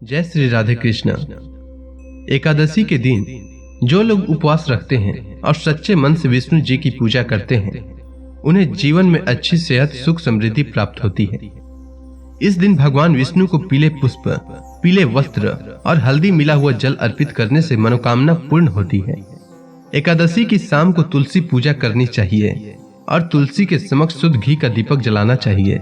जय श्री राधे कृष्ण। एकादशी के दिन जो लोग उपवास रखते हैं और सच्चे मन से विष्णु जी की पूजा करते हैं, उन्हें जीवन में अच्छी सेहत, सुख, समृद्धि प्राप्त होती है। इस दिन भगवान विष्णु को पीले पुष्प, पीले वस्त्र और हल्दी मिला हुआ जल अर्पित करने से मनोकामना पूर्ण होती है। एकादशी की शाम को तुलसी पूजा करनी चाहिए और तुलसी के समक्ष शुद्ध घी का दीपक जलाना चाहिए।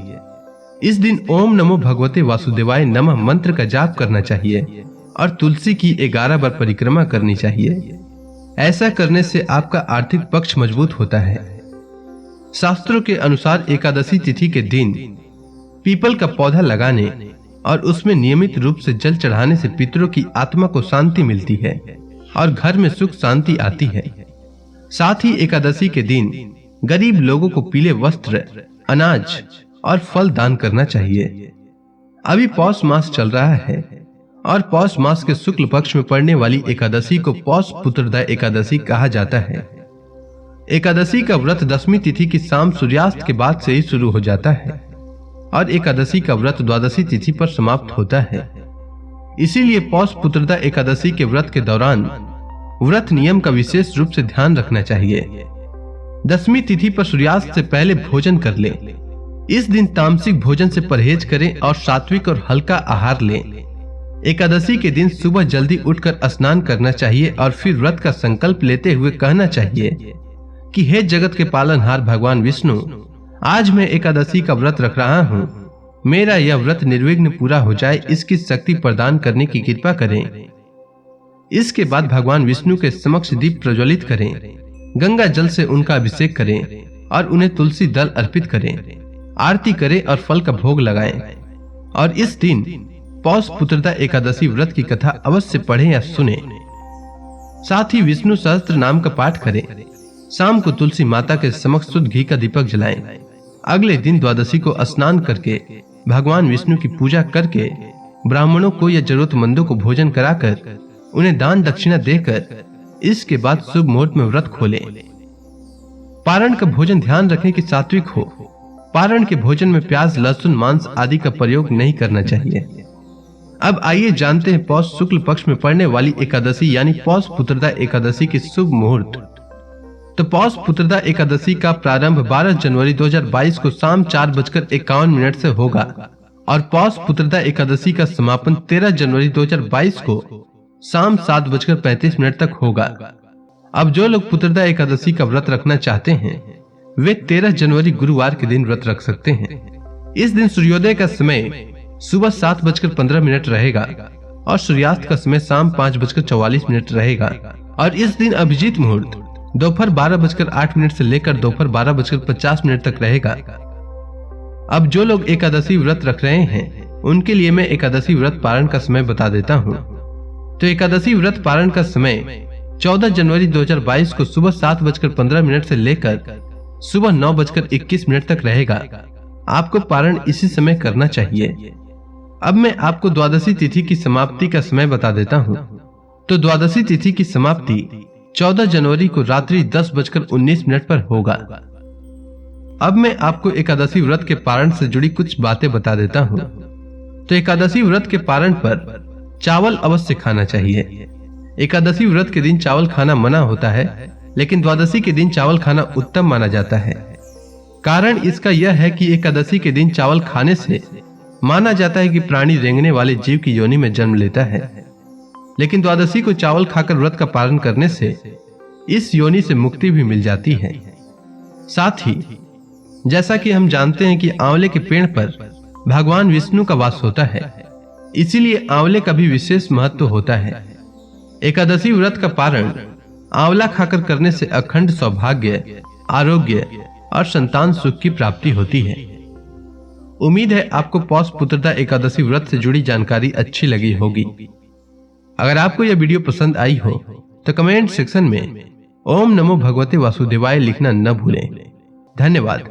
इस दिन ओम नमो भगवते वासुदेवाय नमः मंत्र का जाप करना चाहिए और तुलसी की 11 बार परिक्रमा करनी चाहिए। ऐसा करने से आपका आर्थिक पक्ष मजबूत होता है। शास्त्रों के अनुसार एकादशी तिथि के दिन पीपल का पौधा लगाने और उसमें नियमित रूप से जल चढ़ाने से पितरों की आत्मा को शांति मिलती है और घर में सुख शांति आती है। साथ ही एकादशी के दिन गरीब लोगों को पीले वस्त्र, अनाज और फल दान करना चाहिए। अभी पौष मास चल रहा है और पौष मास के शुक्ल पक्ष में पड़ने वाली एकादशी को पौष पुत्रदा एकादशी कहा जाता है। एकादशी का व्रत दशमी तिथि की शाम सूर्यास्त के बाद से ही शुरू हो जाता है और एकादशी का व्रत द्वादशी तिथि पर समाप्त होता है। इसीलिए पौष पुत्रदा एकादशी के व्रत के दौरान व्रत नियम का विशेष रूप से ध्यान रखना चाहिए। दशमी तिथि पर सूर्यास्त से पहले भोजन कर लें। इस दिन तामसिक भोजन से परहेज करें और सात्विक और हल्का आहार लें। एकादशी के दिन सुबह जल्दी उठकर स्नान करना चाहिए और फिर व्रत का संकल्प लेते हुए कहना चाहिए कि हे जगत के पालनहार भगवान विष्णु, आज मैं एकादशी का व्रत रख रहा हूँ। मेरा यह व्रत निर्विघ्न पूरा हो जाए, इसकी शक्ति प्रदान करने की कृपा करें। इसके बाद भगवान विष्णु के समक्ष दीप प्रज्वलित करें, गंगा जल से उनका अभिषेक करें और उन्हें तुलसी दल अर्पित करें, आरती करें और फल का भोग लगाएं। और इस दिन पौष पुत्रदा एकादशी व्रत की कथा अवश्य पढ़ें या सुने। साथ ही विष्णु सहस्त्र नाम का पाठ करें। शाम को तुलसी माता के समक्ष शुद्ध घी का दीपक जलाएं। अगले दिन द्वादशी को स्नान करके भगवान विष्णु की पूजा करके ब्राह्मणों को या जरूरतमंदों को भोजन कराकर उन्हें दान दक्षिणा देकर इसके बाद शुभ मुहूर्त में व्रत खोलें। पारण का भोजन ध्यान रखें कि सात्विक हो। पारण के भोजन में प्याज, लहसुन, मांस आदि का प्रयोग नहीं करना चाहिए। अब आइए जानते हैं पौष शुक्ल पक्ष में पड़ने वाली एकादशी यानी पौष पुत्रदा एकादशी के शुभ मुहूर्त। तो पौष पुत्रदा एकादशी का प्रारंभ 12 जनवरी 2022 को शाम 4:51 से होगा और पौष पुत्रदा एकादशी का समापन 13 जनवरी 2022 को शाम 7:35 तक होगा। अब जो लोग पुत्रदा एकादशी का व्रत रखना चाहते हैं वे 13 जनवरी गुरुवार के दिन व्रत रख सकते हैं। इस दिन सूर्योदय का समय सुबह 7:15 रहेगा और सूर्यास्त का समय शाम 5:44 रहेगा और इस दिन अभिजीत मुहूर्त दोपहर 12:08 से लेकर दोपहर 12:50 तक रहेगा। अब जो लोग एकादशी व्रत रख रहे हैं उनके लिए मैं एकादशी व्रत पारण का समय बता देता हूँ। तो एकादशी व्रत पारण का समय 14 जनवरी 2022 को सुबह 7:15 से लेकर सुबह 9:21 तक रहेगा। आपको पारण इसी समय करना चाहिए। अब मैं आपको द्वादशी तिथि की समाप्ति का समय बता देता हूँ। तो द्वादशी तिथि की समाप्ति 14 जनवरी को रात्रि 10:19 पर होगा। अब मैं आपको एकादशी व्रत के पारण से जुड़ी कुछ बातें बता देता हूँ। तो एकादशी व्रत के पारण पर चावल अवश्य खाना चाहिए। एकादशी व्रत के दिन चावल खाना मना होता है, लेकिन द्वादशी के दिन चावल खाना उत्तम माना जाता है। कारण इसका यह है कि एकादशी के दिन चावल खाने से माना जाता है कि प्राणी रेंगने वाले जीव की योनि में जन्म लेता है, लेकिन द्वादशी को चावल खाकर व्रत का पालन करने से इस योनि से मुक्ति भी मिल जाती है। साथ ही जैसा कि हम जानते हैं कि आंवले के पेड़ पर भगवान विष्णु का वास होता है, इसीलिए आंवले का भी विशेष महत्व होता है। एकादशी व्रत का पारण आंवला खाकर करने से अखंड सौभाग्य, आरोग्य और संतान सुख की प्राप्ति होती है। उम्मीद है आपको पौष पुत्रदा एकादशी व्रत से जुड़ी जानकारी अच्छी लगी होगी। अगर आपको यह वीडियो पसंद आई हो तो कमेंट सेक्शन में ओम नमो भगवते वासुदेवाय लिखना न भूलें। धन्यवाद।